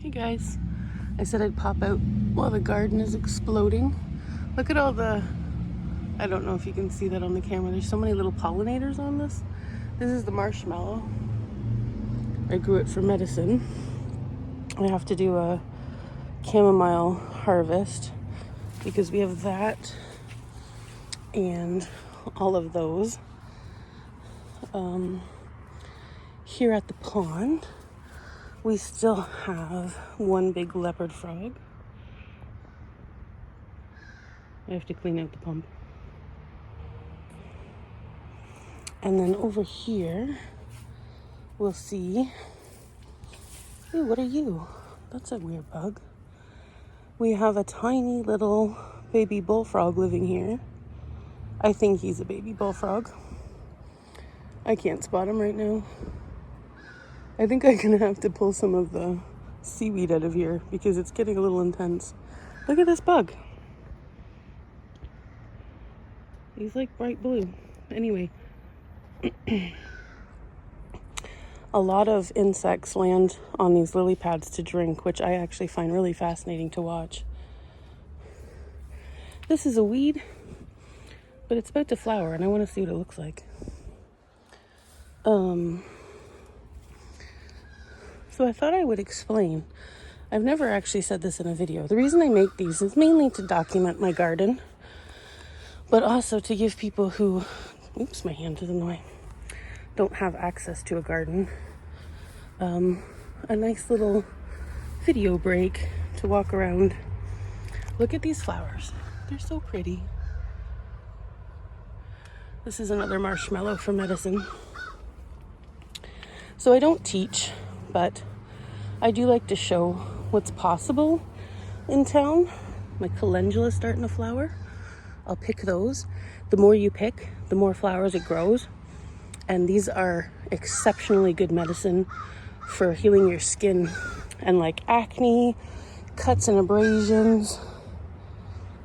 Hey guys, I said I'd pop out while the garden is exploding. Look at all the, I don't know if you can see that on the camera, there's so many little pollinators on this. This is the marshmallow. I grew it for medicine. I have to do a chamomile harvest because we have that and all of those. Here at the pond, we still have one big leopard frog. I have to clean out the pump. And then over here, we'll see. Ooh, what are you? That's a weird bug. We have a tiny little baby bullfrog living here. I think he's a baby bullfrog. I can't spot him right now. I think I'm gonna have to pull some of the seaweed out of here because it's getting a little intense. Look at this bug. He's like bright blue. Anyway, a lot of insects land on these lily pads to drink, which I actually find really fascinating to watch. This is a weed, but it's about to flower and I want to see what it looks like. So I thought I would explain. I've never actually said this in a video. The reason I make these is mainly to document my garden, but also to give people who, oops, my hand is in the way, don't have access to a garden, a nice little video break to walk around. Look at these flowers. They're so pretty. This is another marshmallow for medicine. So I don't teach, but I do like to show what's possible in town. My calendula is starting to flower. I'll pick those. The more you pick, the more flowers it grows. And these are exceptionally good medicine for healing your skin and like acne, cuts and abrasions,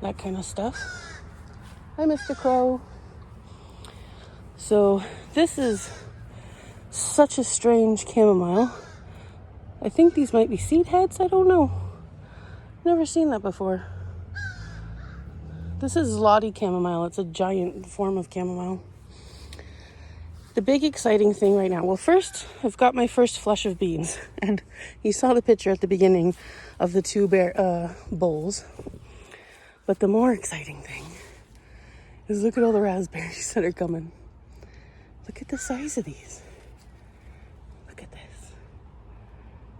that kind of stuff. Hi, Mr. Crow. So this is such a strange chamomile. I think these might be seed heads. I don't know. Never seen that before. This is Lottie chamomile. It's a giant form of chamomile. The big exciting thing right now. Well, first, I've got my first flush of beans. And you saw the picture at the beginning of the two bowls. But the more exciting thing is look at all the raspberries that are coming. Look at the size of these. Look at this.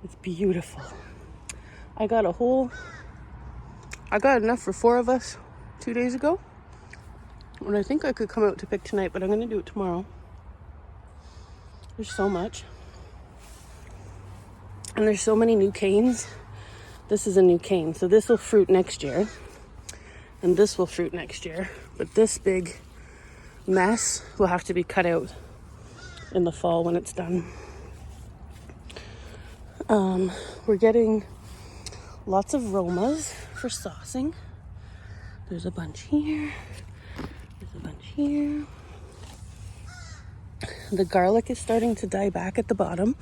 It's beautiful. I got enough for 4 of us 2 days ago. And I think I could come out to pick tonight, but I'm going to do it tomorrow. There's so much. And there's so many new canes. This is a new cane. So this will fruit next year. And this will fruit next year. But this big mess will have to be cut out in the fall when it's done. We're getting lots of Romas for saucing. There's a bunch here. There's a bunch here. The garlic is starting to die back at the bottom.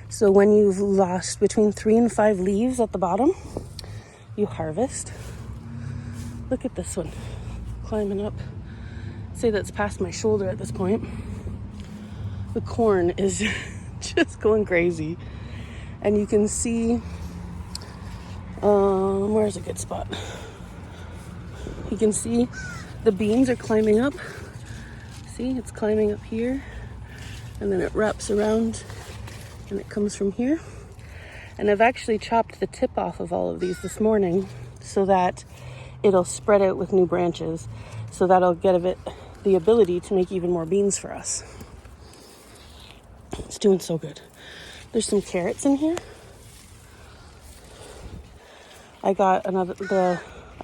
So when you've lost between 3 and 5 leaves at the bottom, you harvest. Look at this one, climbing up. I'd say that's past my shoulder at this point. The corn is just going crazy. And you can see, where's a good spot? You can see the beans are climbing up. See, it's climbing up here. And then it wraps around and it comes from here. And I've actually chopped the tip off of all of these this morning so that it'll spread out with new branches. So that'll give it the ability to make even more beans for us. It's doing so good. There's some carrots in here. I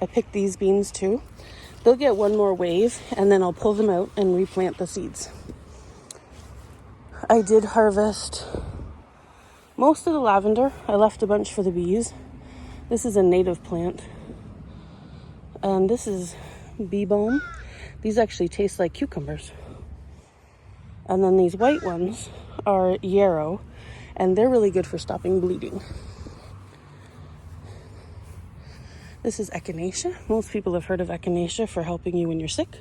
picked these beans too. They'll get one more wave and then I'll pull them out and replant the seeds. I did harvest most of the lavender. I left a bunch for the bees. This is a native plant. And this is bee balm. These actually taste like cucumbers. And then these white ones are yarrow, and they're really good for stopping bleeding. This is echinacea. Most people have heard of echinacea for helping you when you're sick.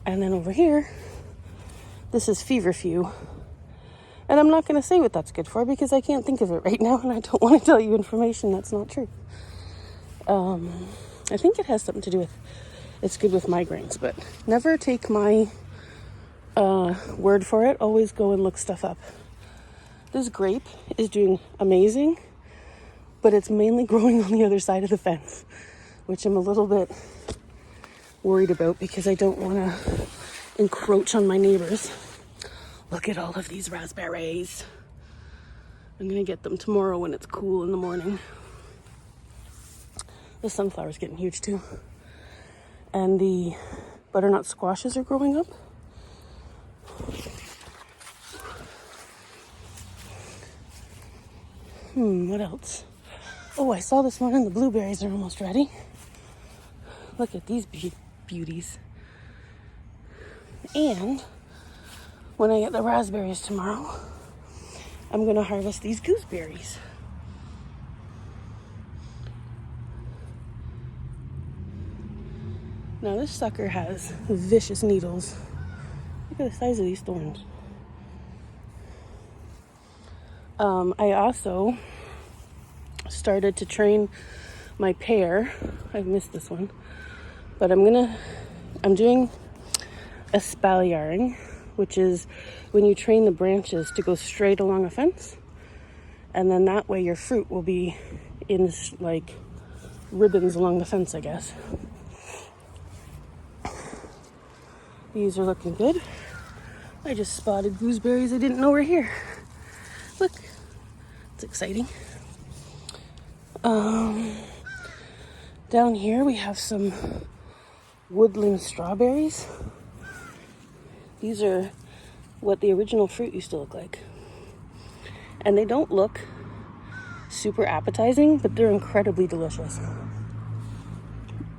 And then over here, this is feverfew. And I'm not going to say what that's good for because I can't think of it right now, and I don't want to tell you information that's not true. I think it has something to do with, it's good with migraines, but never take my word for it. Always go and look stuff up. This grape is doing amazing, but it's mainly growing on the other side of the fence, which I'm a little bit worried about because I don't want to encroach on my neighbors. Look at all of these raspberries. I'm going to get them tomorrow when it's cool in the morning. The sunflower's getting huge too. And the butternut squashes are growing up. What else? Oh, I saw this morning the blueberries are almost ready. Look at these beauties. And when I get the raspberries tomorrow, I'm going to harvest these gooseberries. Now this sucker has vicious needles. Look at the size of these thorns. I also started to train my pear. I've missed this one. But I'm doing espaliering, which is when you train the branches to go straight along a fence. And then that way your fruit will be in like ribbons along the fence, I guess. These are looking good. I just spotted gooseberries I didn't know were here. Look, it's exciting. Down here we have some woodland strawberries. These are what the original fruit used to look like. And they don't look super appetizing, but they're incredibly delicious.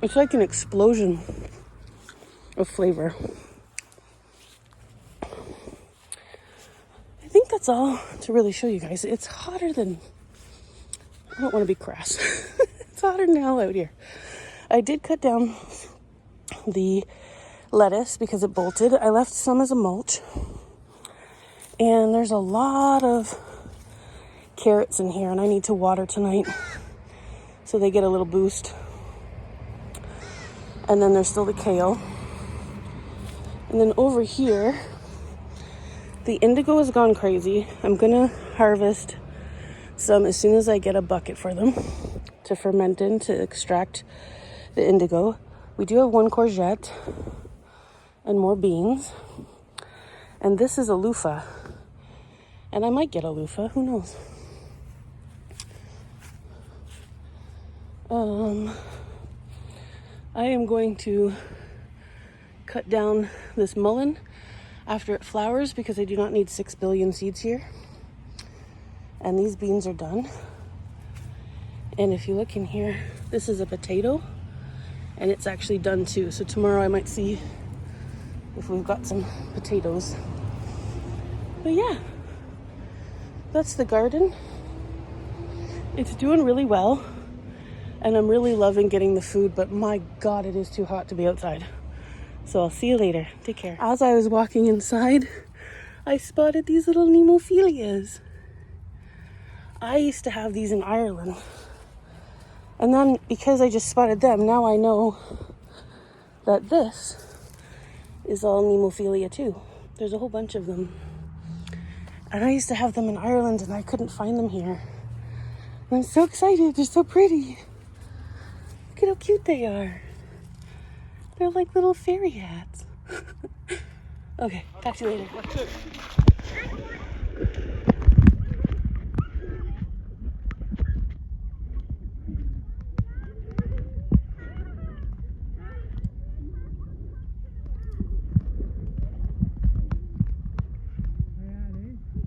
It's like an explosion of flavor. I think that's all to really show you guys. It's hotter than, I don't want to be crass. It's hotter than hell out here. I did cut down the lettuce because it bolted. I left some as a mulch. And there's a lot of carrots in here, and I need to water tonight so they get a little boost. And then there's still the kale. And then over here, the indigo has gone crazy. I'm gonna harvest some as soon as I get a bucket for them to ferment in to extract the indigo. We do have one courgette and more beans. And this is a loofah. And I might get a loofah, who knows? I am going to cut down this mullein after it flowers because I do not need 6 billion seeds here. And these beans are done. And if you look in here, this is a potato and it's actually done too. So tomorrow I might see if we've got some potatoes. But yeah, that's the garden. It's doing really well. And I'm really loving getting the food, but my God, it is too hot to be outside. So I'll see you later. Take care. As I was walking inside, I spotted these little nemophilias. I used to have these in Ireland. And then because I just spotted them, now I know that this is all nemophilia too. There's a whole bunch of them. And I used to have them in Ireland and I couldn't find them here. And I'm so excited. They're so pretty. Look at how cute they are. They're like little fairy hats. Okay, talk to you later.